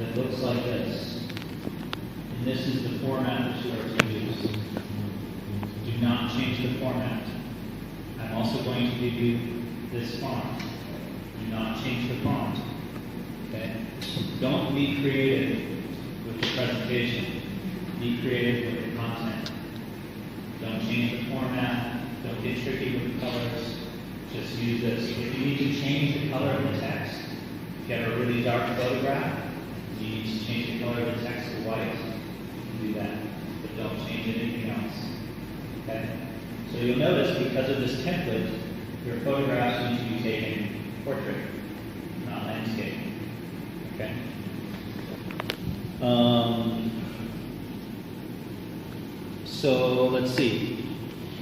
that looks like this. And this is the format that you are to use. Do not change the format. I'm also going to give you this font. Do not change the font. Okay? Don't be creative with the presentation. Be creative with the content. Don't change the format. Don't get tricky with the colors. Just use this. If you need to change the color of the text, if you have a really dark photograph, you need to change the color of the text to white, you can do that. But don't change anything else. Okay? So you'll notice because of this template, your photographs need to be taken portrait, not landscape. Okay? So let's see.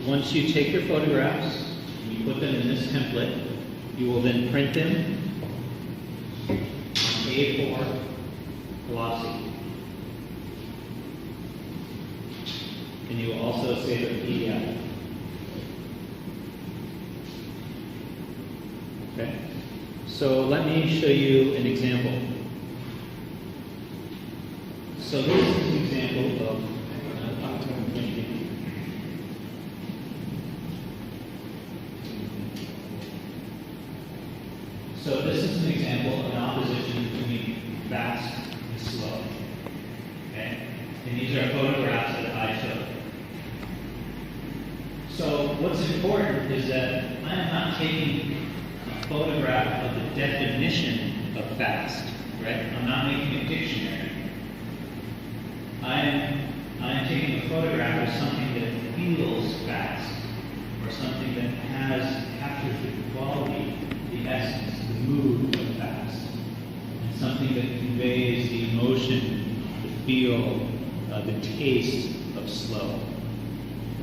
Once you take your photographs, and you put them in this template, you will then print them on A4 glossy. And you will also save a PDF. Okay? So let me show you an example. So this is an example of So this is an example of an opposition between fast and slow. Okay? And these are photographs that I took. So what's important is that I am not taking a photograph of the definition of fast, right? I'm not making a dictionary. I am taking a photograph of something that feels fast, or something that captures the quality, the essence, the mood of fast, and something that conveys the emotion, the feel, the taste of slow.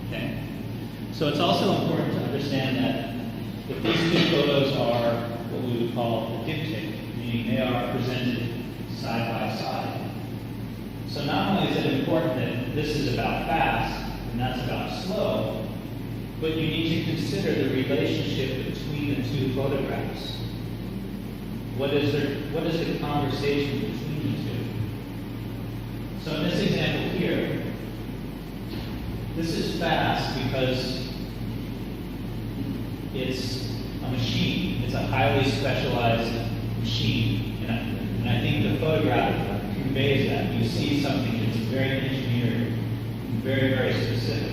Okay? So it's also important to understand that if these two photos are what we would call a diptych, meaning they are presented side by side. So not only is it important that this is about fast and that's about slow, but you need to consider the relationship between the two photographs. What is the conversation between the two? So in this example here, this is fast because it's a machine. It's a highly specialized machine. And I think the photograph conveys that. You see something that's very engineered, very, very specific.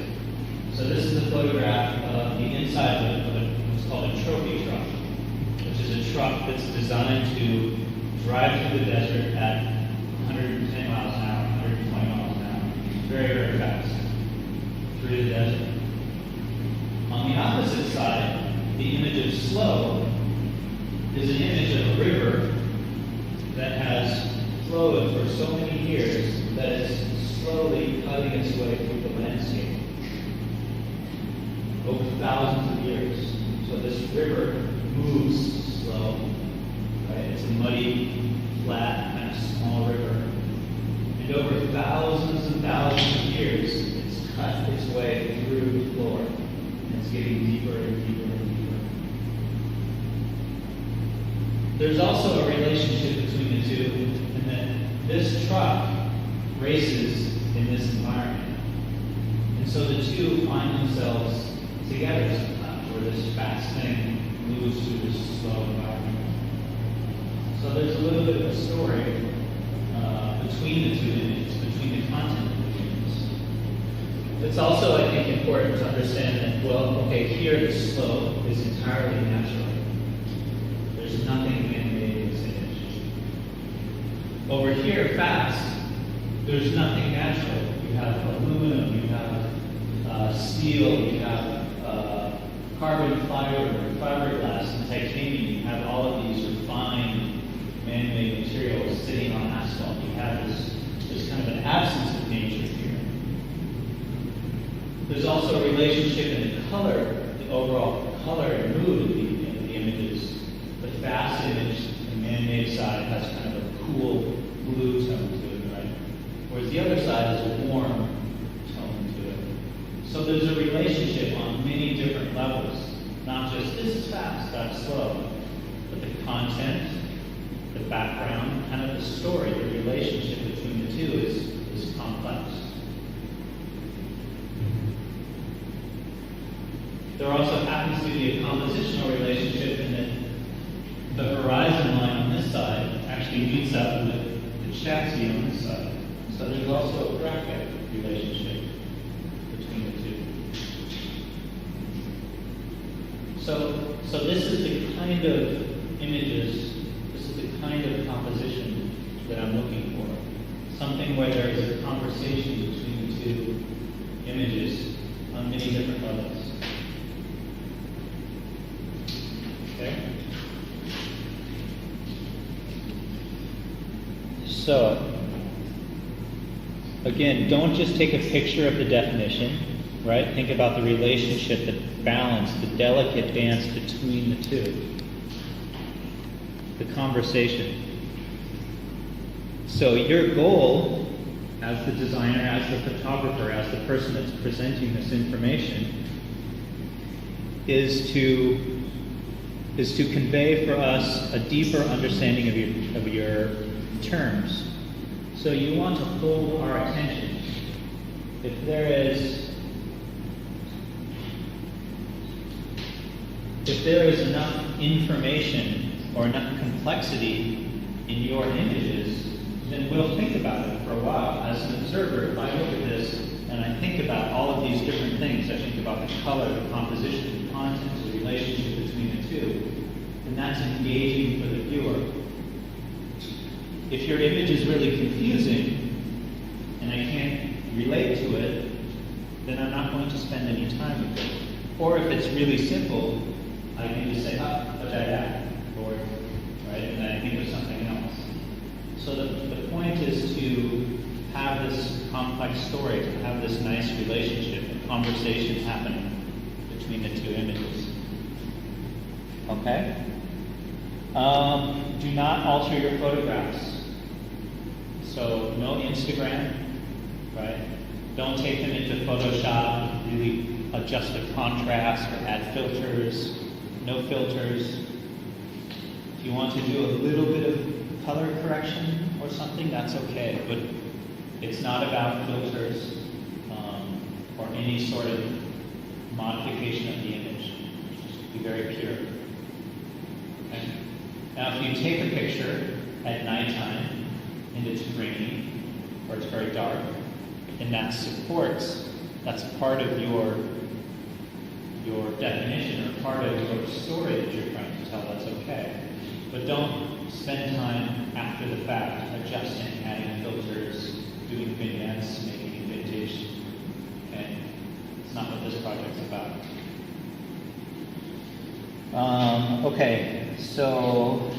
So this is a photograph of the inside of what's called a trophy truck, which is a truck that's designed to drive through the desert at 110 miles an hour, 120 miles an hour, very, very fast through the desert. On the opposite side, the image of slow is an image of a river that has flowed for so many years that it's slowly cutting its way through the landscape over thousands of years. So this river moves slow, right? It's a muddy, flat, kind of small river. And over thousands and thousands of years, it's cut its way through the floor. And it's getting deeper and deeper and deeper. There's also a relationship between the two, in that this truck races in this environment. And so the two find themselves together sometimes, where this fast thing moves through this slow environment. So there's a little bit of a story between the two images, between the content of the images. It's also, I think, important to understand that, well, okay, here the slow is entirely natural. There's nothing man-made in this image. Over here, fast, there's nothing natural. You have aluminum, you have steel, you have carbon fiber, fiberglass, and titanium. You have all of these refined man-made materials sitting on asphalt. You have this kind of an absence of nature here. There's also a relationship in the color, the overall color and mood of the images. The fast image, the man-made side, has kind of a cool blue tone to it, right? Whereas the other side is a warm tone to it. So there's a relationship on many different levels. Not just this is fast, that's slow, but the content, the background, kind of the story, the relationship there also happens to be a compositional relationship in that the horizon line on this side actually meets up with the chassis on this side. So there's also a graphic relationship between the two. So this is the kind of images, this is the kind of composition that I'm looking for. Something where there is a conversation between the two images on many different levels. Okay? So, again, don't just take a picture of the definition, right? Think about the relationship, the balance, the delicate dance between the two. The conversation. So your goal as the designer, as the photographer, as the person that's presenting this information is to convey for us a deeper understanding of your terms. So you want to hold our attention. If there is enough information or enough complexity in your images, then we'll think about it for a while. As an observer, if I look at this and I think about all of these different things, I think about the color, the composition, the content, the relationship between the two, then that's engaging for the viewer. If your image is really confusing and I can't relate to it, then I'm not going to spend any time with it. Or if it's really simple, I can just say, or, right, and I think of something else. So the point is to have this complex story, to have this nice relationship, a conversation happening between the two images. Okay? Do not alter your photographs. So no Instagram, right? Don't take them into Photoshop, really adjust the contrast or add filters. No filters. If you want to do a little bit of color correction or something, that's okay. But it's not about filters or any sort of modification of the image. Just be very pure. Okay? Now, if you take a picture at nighttime and it's grainy or it's very dark, and that supports, that's part of your definition or part of your story that you're trying to tell, that's okay. But don't spend time after the fact adjusting, adding filters, doing vignettes, making vintage. Okay? It's not what this project's about. Okay, so